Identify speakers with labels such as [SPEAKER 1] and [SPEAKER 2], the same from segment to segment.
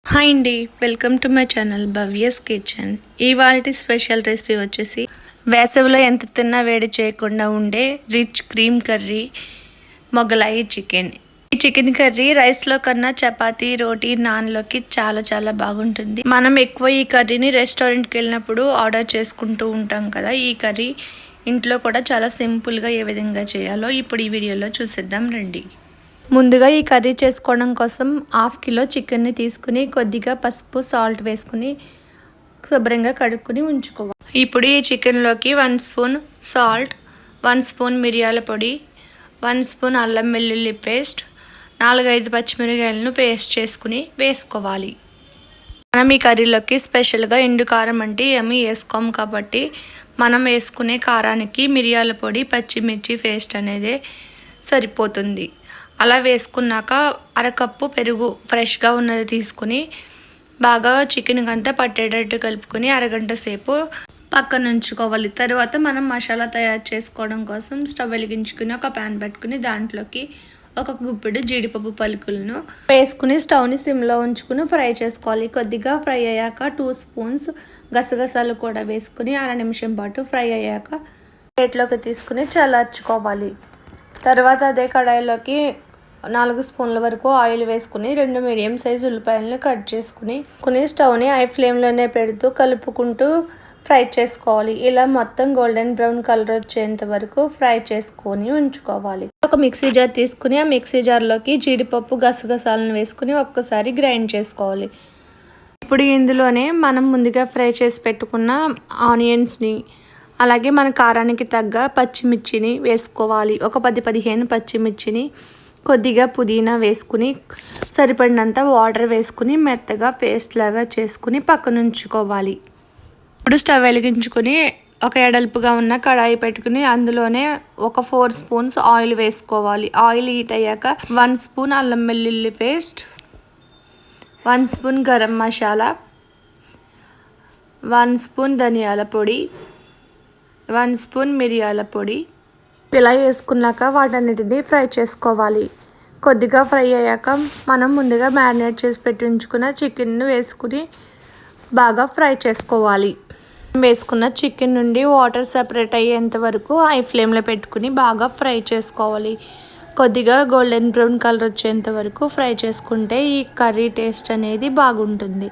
[SPEAKER 1] Hi అండి, welcome to my channel Bhavya's kitchen. ఇవాల్టి special recipe వచ్చేసి వేసవిలో ఎంత తిన్నా వేడి చేయకుండా ఉండే rich cream curry Mughlai chicken. ఈ చికెన్ కర్రీ రైస్లో కన్నా చపాతీ, రోటీ, నాన్లోకి చాలా చాలా బాగుంటుంది. మనం ఎక్కువ ఈ కర్రీని రెస్టారెంట్కి వెళ్ళినప్పుడు ఆర్డర్ చేసుకుంటూ ఉంటాం కదా. ఈ కర్రీ ఇంట్లో కూడా చాలా సింపుల్గా ఏ విధంగా చేయాలో ఇప్పుడు ఈ వీడియోలో చూసేద్దాం రండి. ముందుగా ఈ కర్రీ చేసుకోవడం కోసం 1/2 కిలో చికెన్ని తీసుకుని కొద్దిగా పసుపు, సాల్ట్ వేసుకుని శుభ్రంగా కడుక్కొని ఉంచుకోవాలి. ఇప్పుడు ఈ చికెన్లోకి 1 స్పూన్ సాల్ట్, 1 స్పూన్ మిరియాల పొడి, 1 స్పూన్ అల్లం వెల్లుల్లి పేస్ట్, 4-5 పచ్చిమిరకాయలను పేస్ట్ చేసుకుని వేసుకోవాలి. మనం ఈ కర్రీలోకి స్పెషల్గా ఎండు కారం అంటే ఏమీ వేసుకోం కాబట్టి మనం వేసుకునే కారానికి మిరియాల పొడి, పచ్చిమిర్చి పేస్ట్ అనేది సరిపోతుంది. అలా వేసుకున్నాక అరకప్పు పెరుగు ఫ్రెష్గా ఉన్నది తీసుకుని బాగా చికెన్కి అంతా పట్టేటట్టు కలుపుకొని అరగంట సేపు పక్కన ఉంచుకోవాలి. తర్వాత మనం మసాలా తయారు చేసుకోవడం కోసం స్టవ్ వెలిగించుకుని ఒక ప్యాన్ పెట్టుకుని దాంట్లోకి ఒక గుప్పెడు జీడిపప్పు పలుకులను వేసుకుని స్టవ్ని సిమ్లో ఉంచుకుని ఫ్రై చేసుకోవాలి. కొద్దిగా ఫ్రై అయ్యాక 2 స్పూన్స్ గసగసాలు కూడా వేసుకుని 1/2 నిమిషం పాటు ఫ్రై అయ్యాక ప్లేట్లోకి తీసుకుని చల్లార్చుకోవాలి. తర్వాత అదే కడాయిలోకి 4 స్పూన్ల వరకు ఆయిల్ వేసుకుని 2 మీడియం సైజు ఉల్లిపాయలను కట్ చేసుకుని స్టవ్ని హై ఫ్లేమ్లోనే పెడుతూ కలుపుకుంటూ ఫ్రై చేసుకోవాలి. ఇలా మొత్తం గోల్డెన్ బ్రౌన్ కలర్ వచ్చేంత వరకు ఫ్రై చేసుకొని ఉంచుకోవాలి. ఒక మిక్సీ జార్ తీసుకుని ఆ మిక్సీ జార్లోకి జీడిపప్పు, గసగసాలను వేసుకుని ఒక్కసారి గ్రైండ్ చేసుకోవాలి. ఇప్పుడు ఇందులోనే మనం ముందుగా ఫ్రై చేసి పెట్టుకున్న ఆనియన్స్ని, అలాగే మన కారానికి తగ్గ పచ్చిమిర్చిని వేసుకోవాలి. ఒక 10-15 పచ్చిమిర్చిని, కొద్దిగా పుదీనా వేసుకుని సరిపడినంత వాటర్ వేసుకుని మెత్తగా పేస్ట్ లాగా చేసుకుని పక్కన ఉంచుకోవాలి. ఇప్పుడు స్టవ్ వెలిగించుకుని ఒక ఎడల్పుగా ఉన్న కడాయి పెట్టుకుని అందులోనే ఒక 4 స్పూన్స్ ఆయిల్ వేసుకోవాలి. ఆయిల్ హీట్ అయ్యాక 1 స్పూన్ అల్లం వెల్లుల్లి paste, 1 spoon garam masala, 1 spoon ధనియాల పొడి, 1 స్పూన్ మిరియాల పొడి ఇలా వేసుకున్నాక వాటన్నిటిని ఫ్రై చేసుకోవాలి. కొద్దిగా ఫ్రై అయ్యాక మనం ముందుగా మ్యారినేట్ చేసి పెట్టి ఉంచుకున్న చికెన్ను వేసుకుని బాగా ఫ్రై చేసుకోవాలి. వేసుకున్న చికెన్ నుండి వాటర్ సెపరేట్ అయ్యేంత వరకు హై ఫ్లేమ్లో పెట్టుకుని బాగా ఫ్రై చేసుకోవాలి. కొద్దిగా గోల్డెన్ బ్రౌన్ కలర్ వచ్చేంత వరకు ఫ్రై చేసుకుంటే ఈ కర్రీ టేస్ట్ అనేది బాగుంటుంది.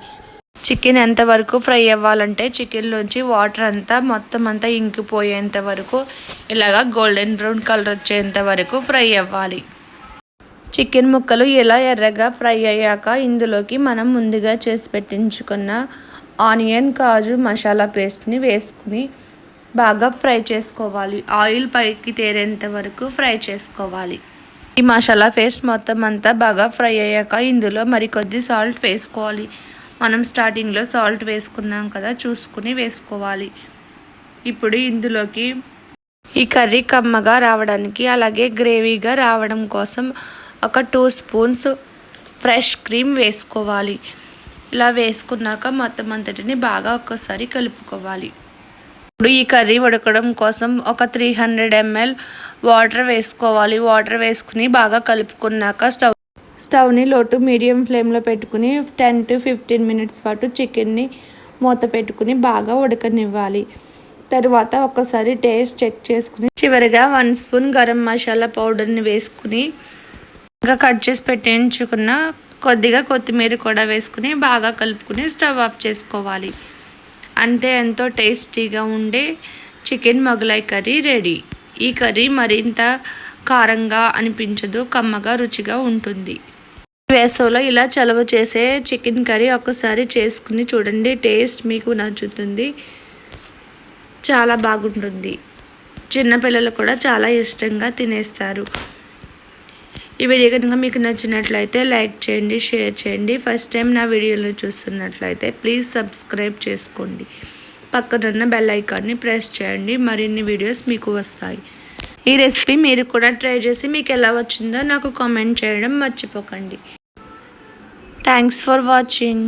[SPEAKER 1] చికెన్ ఎంతవరకు ఫ్రై అవ్వాలంటే చికెన్లోంచి వాటర్ అంతా మొత్తం అంతా ఇంకిపోయేంత వరకు ఇలాగా గోల్డెన్ బ్రౌన్ కలర్ వచ్చేంత వరకు ఫ్రై అవ్వాలి. చికెన్ ముక్కలు ఇలా ఎర్రగా ఫ్రై అయ్యాక ఇందులోకి మనం ముందుగా చేసి పెట్టించుకున్న ఆనియన్, కాజు మసాలా పేస్ట్ని వేసుకుని బాగా ఫ్రై చేసుకోవాలి. ఆయిల్ పైకి తేరేంత వరకు ఫ్రై చేసుకోవాలి. ఈ మసాలా పేస్ట్ మొత్తం అంతా బాగా ఫ్రై అయ్యాక ఇందులో మరికొద్ది సాల్ట్ వేసుకోవాలి. మనం స్టార్టింగ్లో సాల్ట్ వేసుకున్నాం కదా, చూసుకుని వేసుకోవాలి. ఇప్పుడు ఇందులోకి ఈ కర్రీ కమ్మగా రావడానికి అలాగే గ్రేవీగా రావడం కోసం ఒక 2 స్పూన్స్ ఫ్రెష్ క్రీమ్ వేసుకోవాలి. ఇలా వేసుకున్నాక మొత్తం అంతటిని బాగా ఒక్కసారి కలుపుకోవాలి. ఇప్పుడు ఈ కర్రీ ఉడకడం కోసం ఒక 300 ml వాటర్ వేసుకోవాలి. వాటర్ వేసుకుని బాగా కలుపుకున్నాక స్టవ్ని లో టు మీడియం ఫ్లేమ్లో పెట్టుకుని 10-15 మినిట్స్ పాటు చికెన్ని మూత పెట్టుకుని బాగా ఉడకనివ్వాలి. తర్వాత ఒకసారి టేస్ట్ చెక్ చేసుకుని చివరిగా 1 స్పూన్ గరం మసాలా పౌడర్ని వేసుకుని ఇంకా కట్ చేసి పెట్టించుకున్న కొద్దిగా కొత్తిమీర కూడా వేసుకుని బాగా కలుపుకుని స్టవ్ ఆఫ్ చేసుకోవాలి. అంతే, ఎంతో టేస్టీగా ఉండే చికెన్ మొగలాయి కర్రీ రెడీ. ఈ కర్రీ మరింత కారంగా అనిపించదు, కమ్మగా రుచిగా ఉంటుంది. వేసవిలో ఇలా చలవ చేసే చికెన్ కర్రీ ఒక్కసారి చేసుకుని చూడండి. టేస్ట్ మీకు నచ్చుతుంది, చాలా బాగుంటుంది. చిన్నపిల్లలు కూడా చాలా ఇష్టంగా తినేస్తారు. ఈ వీడియో కనుక మీకు నచ్చినట్లయితే లైక్ చేయండి, షేర్ చేయండి. ఫస్ట్ టైం నా వీడియోలను చూస్తున్నట్లయితే ప్లీజ్ సబ్స్క్రైబ్ చేసుకోండి. పక్కనున్న బెల్ ఐకాన్ని ప్రెస్ చేయండి, మరిన్ని వీడియోస్ మీకు వస్తాయి. ఈ రెసిపీ మీరు కూడా ట్రై చేసి మీకు ఎలా వచ్చిందో నాకు కామెంట్ చేయడం మర్చిపోకండి. Thanks for watching.